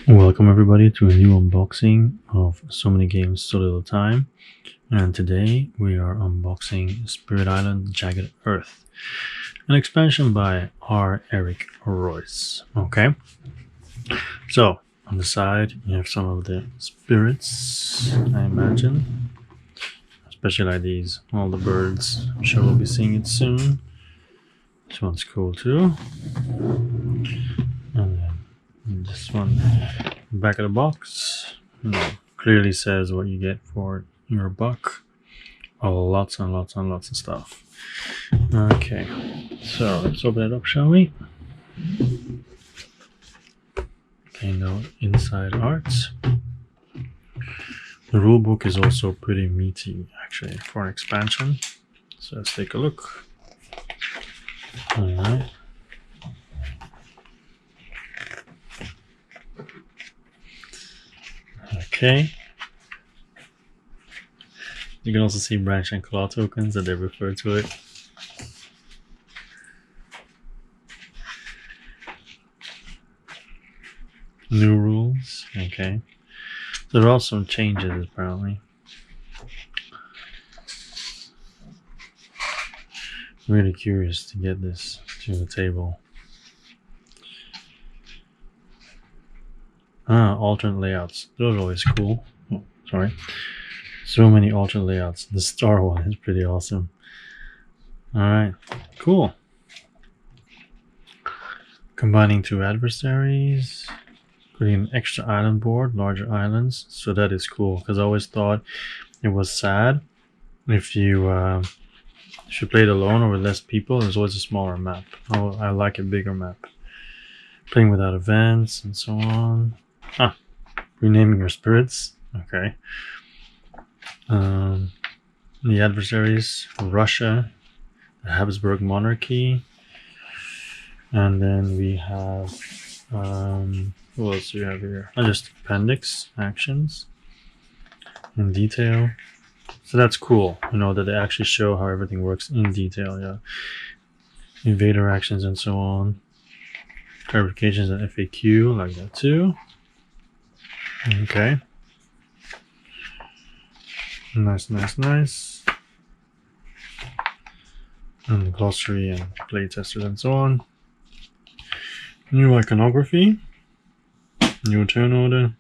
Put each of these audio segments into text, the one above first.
Welcome everybody to a new unboxing of So Many Games So Little Time, and today we are unboxing Spirit Island Jagged Earth, an expansion by R. Eric Royce. Okay, so on the side you have some of the spirits, I imagine, especially like these, all the birds. I'm sure we'll be seeing it soon. This one's cool too. And then this one, back of the box, clearly says what you get for your buck. Oh, lots and lots and lots of stuff. Okay, so let's open it up, shall we? Okay, no inside art. The rule book is also pretty meaty, actually, for an expansion. So let's take a look. All right. Okay. You can also see branch and claw tokens that they refer to it. New rules. Okay. So there are some changes apparently. Really curious to get this to the table. Alternate layouts. Those are always cool. Oh, sorry. So many alternate layouts. The star one is pretty awesome. Alright, cool. Combining two adversaries. Creating an extra island board, larger islands. So that is cool, because I always thought it was sad if you played alone or with less people, there's always a smaller map. Oh, I like a bigger map. Playing without events and so on. Renaming your spirits. Okay. The adversaries, Russia, the Habsburg monarchy, and then we have what else do we have here? Just appendix actions in detail. So that's cool, that they actually show how everything works in detail. Yeah, invader actions and so on. Clarifications and FAQ like that too. Okay. Nice. And the glossary and playtesters and so on. New iconography. New turn order.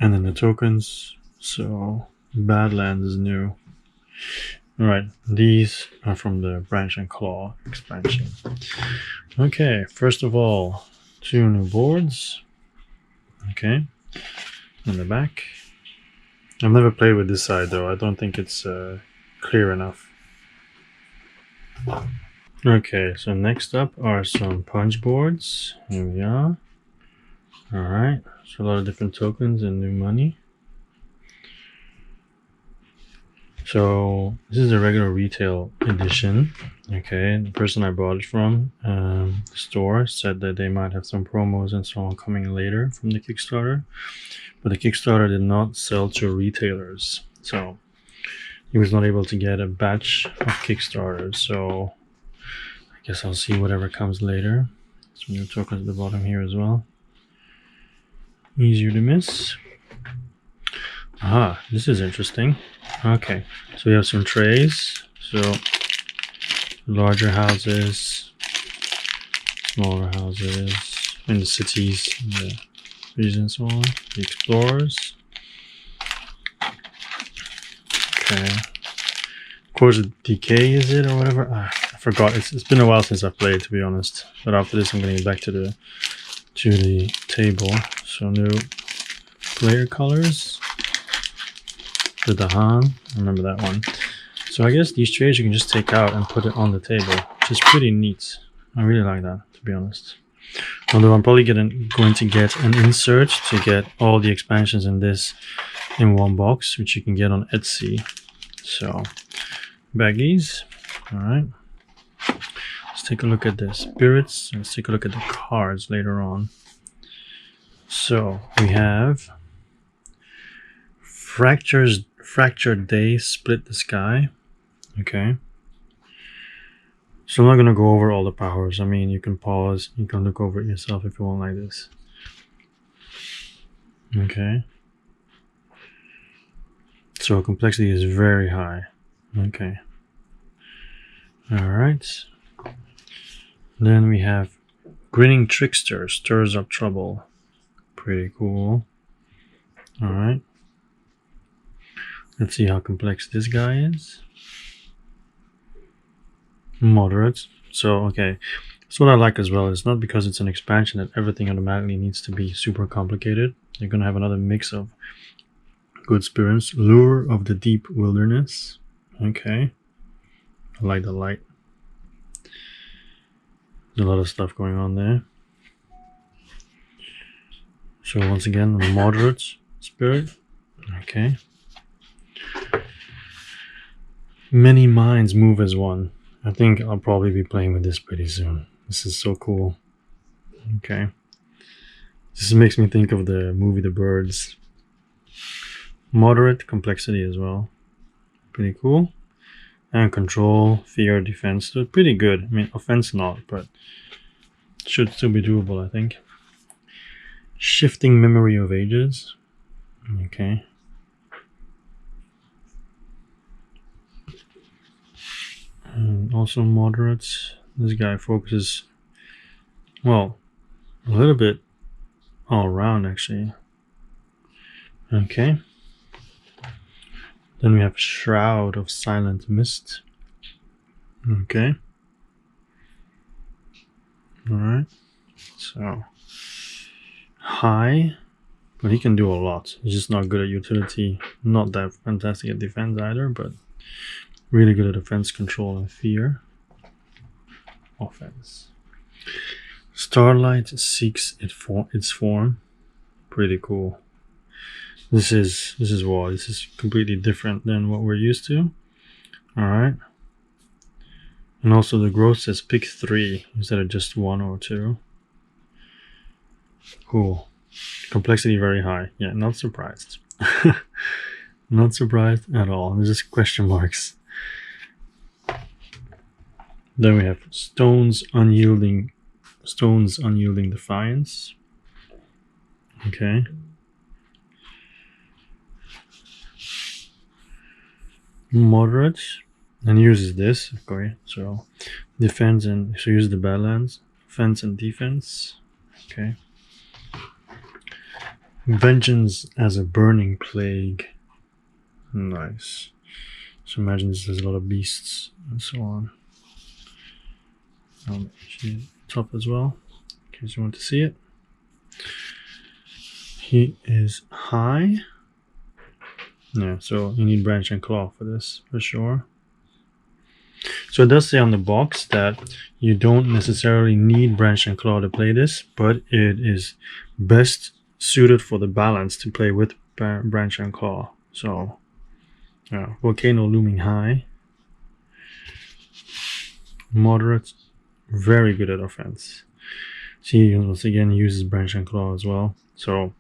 And then the tokens. So Badlands is new. Alright, these are from the Branch and Claw expansion. Okay, first of all, two new boards. Okay, in the back. I've never played with this side though. I don't think it's clear enough. Okay, so next up are some punch boards. Here we are. Alright, so a lot of different tokens and new money. So this is a regular retail edition. Okay, the person I bought it from, the store, said that they might have some promos and so on coming later from the Kickstarter, but the Kickstarter did not sell to retailers, so he was not able to get a batch of Kickstarters. So I guess I'll see whatever comes later. Some new tokens at the bottom here as well. Easier to miss. This is interesting. Okay, so we have some trays. So larger houses, smaller houses in the cities, in the regions and so on. The explorers. Okay. Course of Decay, is it, or whatever? I forgot. It's been a while since I've played, to be honest. But after this, I'm getting back to the table. So new player colors. The Dahan, I remember that one. So I guess these trays you can just take out and put it on the table, which is pretty neat. I really like that, to be honest. Although I'm probably going to get an insert to get all the expansions in this in one box, which you can get on Etsy. So baggies. Alright. Let's take a look at the spirits. Let's take a look at the cards later on. So we have Fractured Day, Split the Sky. Okay. So I'm not going to go over all the powers. I mean, you can pause. You can look over it yourself if you want like this. Okay. So complexity is very high. Okay. Alright. Then we have Grinning Trickster, Stirs Up Trouble. Pretty cool. Alright. Let's see how complex this guy is. Moderate. So, okay. So what I like as well is not because it's an expansion that everything automatically needs to be super complicated. You're going to have another mix of good spirits. Lure of the Deep Wilderness. Okay. I like the light. There's a lot of stuff going on there. So once again, a moderate spirit. Okay. Many minds move as one. I think I'll probably be playing with this pretty soon. This is so cool. Okay. This makes me think of the movie The Birds. Moderate complexity as well. Pretty cool. And control, fear, defense. So pretty good. I mean, offense not, but should still be doable, I think. Shifting Memory of Ages. Okay. And also moderate. This guy focuses, well, a little bit all around actually. Okay. Then we have Shroud of Silent Mist. Okay. Alright. So high, but he can do a lot. He's just not good at utility. Not that fantastic at defense either, but really good at defense, control, and fear. Offense. Starlight Seeks its form. Pretty cool. This is what? This is completely different than what we're used to. Alright. And also the growth says pick 3 instead of just 1 or 2. Cool. Complexity very high. Yeah, not surprised. Not surprised at all. There's just question marks. Then we have Stone's Unyielding Defiance. Okay. Moderate, and uses this. Okay, so defense and so use the balance, offense and defense. Okay. Vengeance as a Burning Plague. Nice. So imagine this has a lot of beasts and so on. Top as well, in case you want to see it. He is high. Yeah, so you need Branch and Claw for this, for sure. So it does say on the box that you don't necessarily need Branch and Claw to play this, but it is best suited for the balance to play with Branch and Claw. So, Volcano Looming High. Moderate, very good at offense. See, once again, uses Branch and Claw as well. So,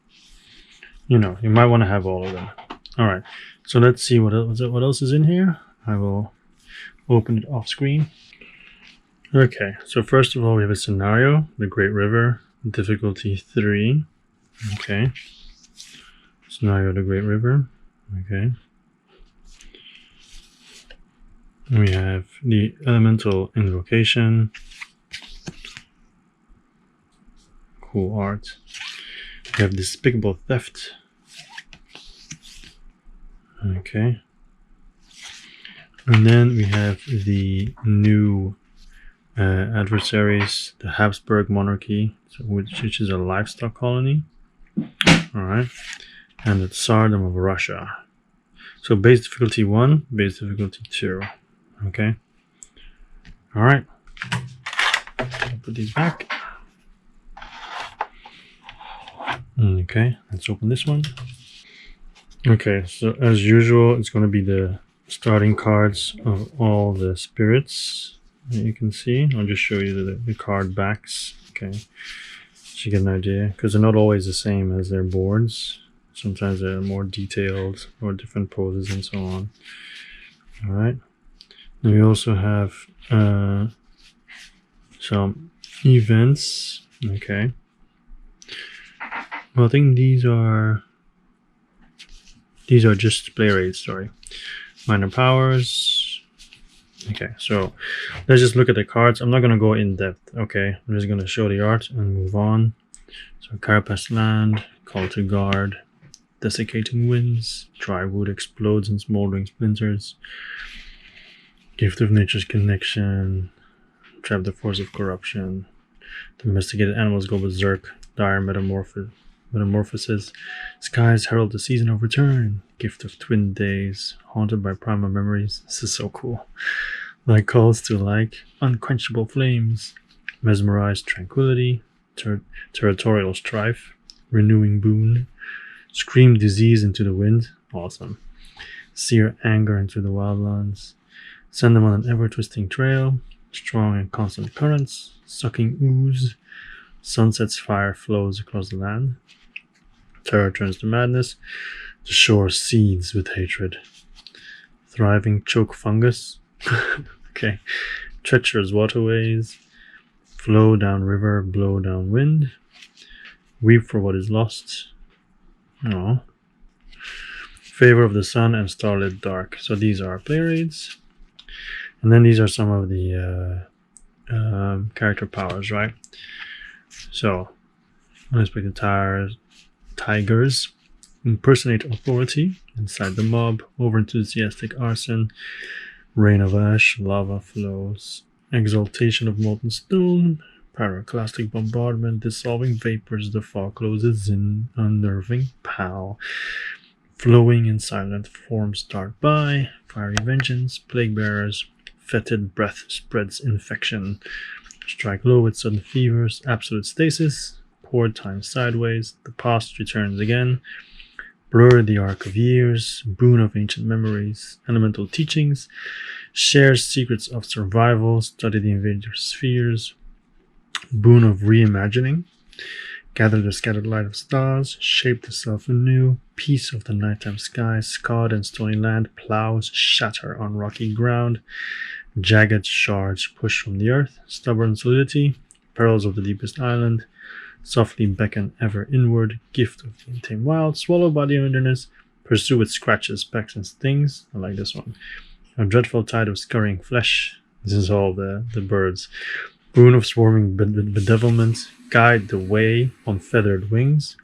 you might want to have all of them. Alright, so let's see what else is in here. I will open it off screen. Okay, so first of all, we have a scenario, the Great River, difficulty 3. Okay. Scenario, the Great River. Okay. We have the Elemental Invocation. Cool art. We have Despicable Theft. Okay. And then we have the new adversaries, the Habsburg Monarchy, which is a livestock colony. Alright. And the Tsardom of Russia. So base difficulty 1, base difficulty 2. Okay. Alright. I'll put these back. Okay, let's open this one. Okay, so as usual, it's going to be the starting cards of all the spirits that you can see. I'll just show you the card backs. Okay, so you get an idea, because they're not always the same as their boards. Sometimes they're more detailed or different poses and so on. Alright, then we also have some events. Okay. Well, I think these are just play rates, sorry. Minor powers. Okay, so let's just look at the cards. I'm not going to go in depth, okay? I'm just going to show the art and move on. So Carapace Land, Call to Guard, Desiccating Winds, Dry Wood explodes in smoldering splinters, Gift of Nature's Connection, Trap the Force of Corruption, Domesticated Animals Go Berserk, Dire Metamorphosis, Skies herald the season of return, Gift of Twin Days, Haunted by Primal Memories. This is so cool. Like Calls to Like, Unquenchable Flames, Mesmerized Tranquility, Territorial Strife, Renewing Boon, Scream Disease into the Wind, awesome, Sear Anger into the Wildlands, Send them on an ever-twisting trail, Strong and constant currents, Sucking Ooze, Sunset's fire flows across the land, Terror turns to madness, the shore seethes with hatred, Thriving choke fungus, okay, Treacherous waterways, Flow down river, blow down wind, Weep for what is lost, oh, Favor of the sun and starlit dark. So these are play rates. And then these are some of the character powers, right? So, unexpected tigers, impersonate authority, inside the mob, over-enthusiastic arson, rain of ash, lava flows, exaltation of molten stone, pyroclastic bombardment, dissolving vapors, the fog closes in, unnerving pow, flowing and silent forms dart by, fiery vengeance, plague bearers, fetid breath spreads infection, strike low with sudden fevers, absolute stasis, pour time sideways, the past returns again, blur the arc of years, boon of ancient memories, elemental teachings, share secrets of survival, study the invader's spheres, boon of reimagining, gather the scattered light of stars, shape the self anew, peace of the nighttime sky, scarred and stony land, plows shatter on rocky ground, jagged shards push from the earth, stubborn solidity, perils of the deepest island, softly beckon ever inward, gift of the untamed wild, swallowed by the wilderness, pursue with scratches, pecks and stings. I like this one. A dreadful tide of scurrying flesh. This is all the birds. Boon of swarming bedevilment, guide the way on feathered wings,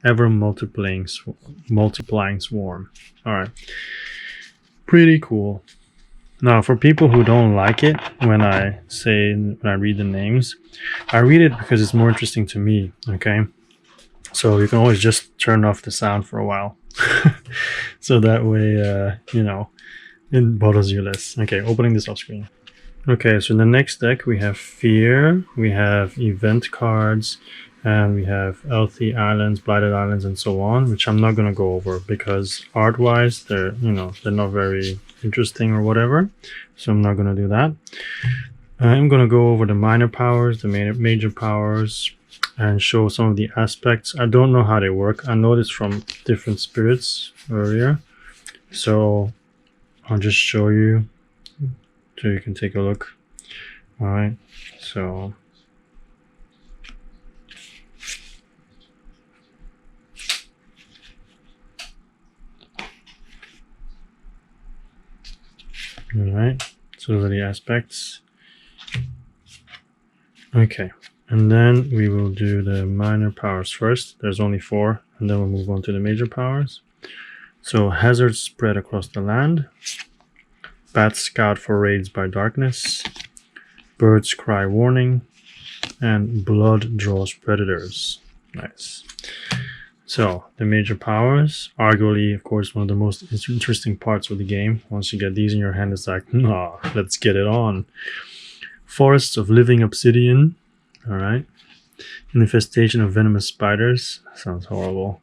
ever multiplying swarm. Alright. Pretty cool. Now, for people who don't like it when I read the names, I read it because it's more interesting to me, okay? So you can always just turn off the sound for a while. So that way, it bothers you less. Okay, opening this off screen. Okay, so in the next deck we have Fear, we have event cards, and we have Healthy Islands, Blighted Islands, and so on, which I'm not going to go over because art-wise, they're not very interesting or whatever. So I'm not going to do that. I'm going to go over the minor powers, the major powers, and show some of the aspects. I don't know how they work. I know this from different spirits earlier. So I'll just show you so you can take a look. All right, so alright, so those are the aspects. Okay, and then we will do the minor powers first. There's only 4, and then we'll move on to the major powers. So hazards spread across the land, bats scout for raids by darkness, birds cry warning, and blood draws predators. Nice. So, the major powers, arguably, of course, one of the most interesting parts of the game. Once you get these in your hand, it's like, nah, let's get it on. Forests of living obsidian, alright. Infestation of venomous spiders, sounds horrible.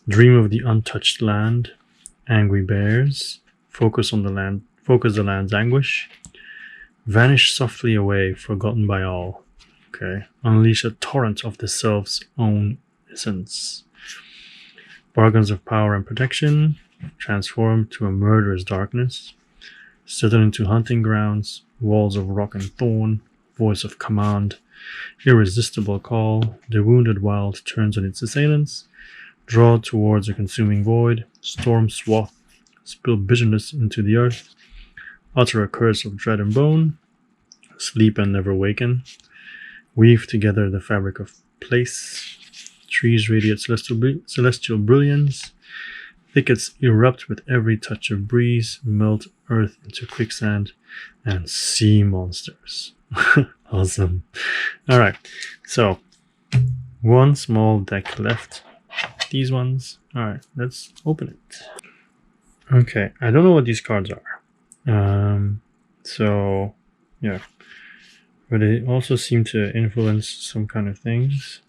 Dream of the untouched land, angry bears, focus the land's anguish. Vanish softly away, forgotten by all. Okay, unleash a torrent of the self's own essence. Bargains of power and protection, transform to a murderous darkness, settle into hunting grounds, walls of rock and thorn, voice of command, Irresistible call. The wounded wild turns on its assailants. Draw towards a consuming void. Storm swath. Spill bitterness into the earth. Utter a curse of dread and bone. Sleep and never waken. Weave together the fabric of place. Trees radiate celestial brilliance. Thickets erupt with every touch of breeze. Melt earth into quicksand. And sea monsters. Awesome. Alright, so one small deck left. These ones. Alright, let's open it. Okay, I don't know what these cards are. So, yeah. But they also seem to influence some kind of things.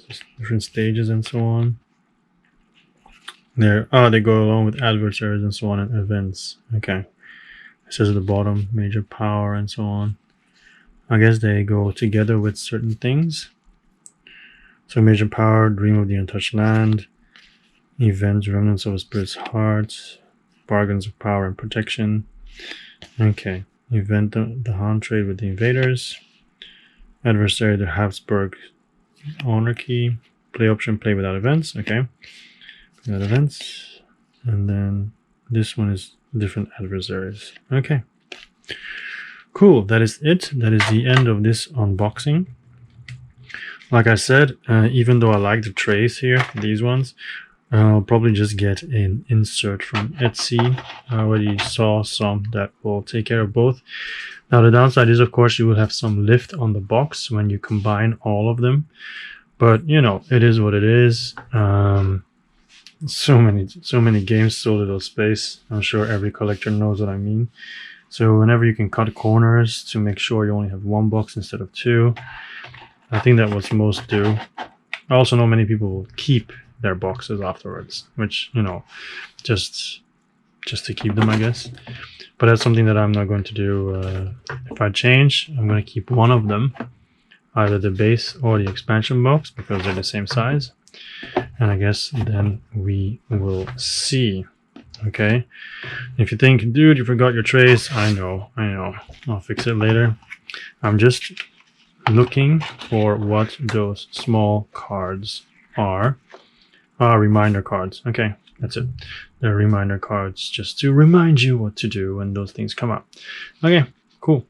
Just different stages and so on. They go along with adversaries and so on and events. Okay. It says at the bottom, major power and so on. I guess they go together with certain things. So major power, dream of the untouched land. Event, remnants of a spirit's heart. Bargains of power and protection. Okay. Event, the Han trade with the invaders. Adversary, the Habsburg monarchy. Play option, play without events. Okay. Without events. And then this one is different adversaries. Okay. Cool. That is it. That is the end of this unboxing. Like I said, even though I like the trays here, these ones, I'll probably just get an insert from Etsy. I already saw some that will take care of both. Now the downside is, of course, you will have some lift on the box when you combine all of them. But, you know, it is what it is. So many games, so little space. I'm sure every collector knows what I mean. So whenever you can cut corners to make sure you only have one box instead of two, I think that's what most do. I also know many people will keep their boxes afterwards, which, you know, just to keep them, I guess. But that's something that I'm not going to do. If I change, I'm going to keep one of them, either the base or the expansion box, because they're the same size. And I guess then we will see. Okay. If you think, dude, you forgot your trays, I know. I'll fix it later. I'm just looking for what those small cards are. Reminder cards. Okay, that's it. They're reminder cards just to remind you what to do when those things come up. Okay, cool.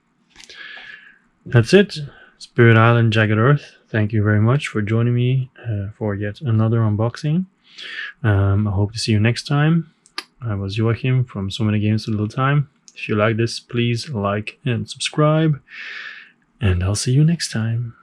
That's it. Spirit Island Jagged Earth. Thank you very much for joining me for yet another unboxing. I hope to see you next time. I was Joachim from So Many Games, So Little Time. If you like this, please like and subscribe. And I'll see you next time.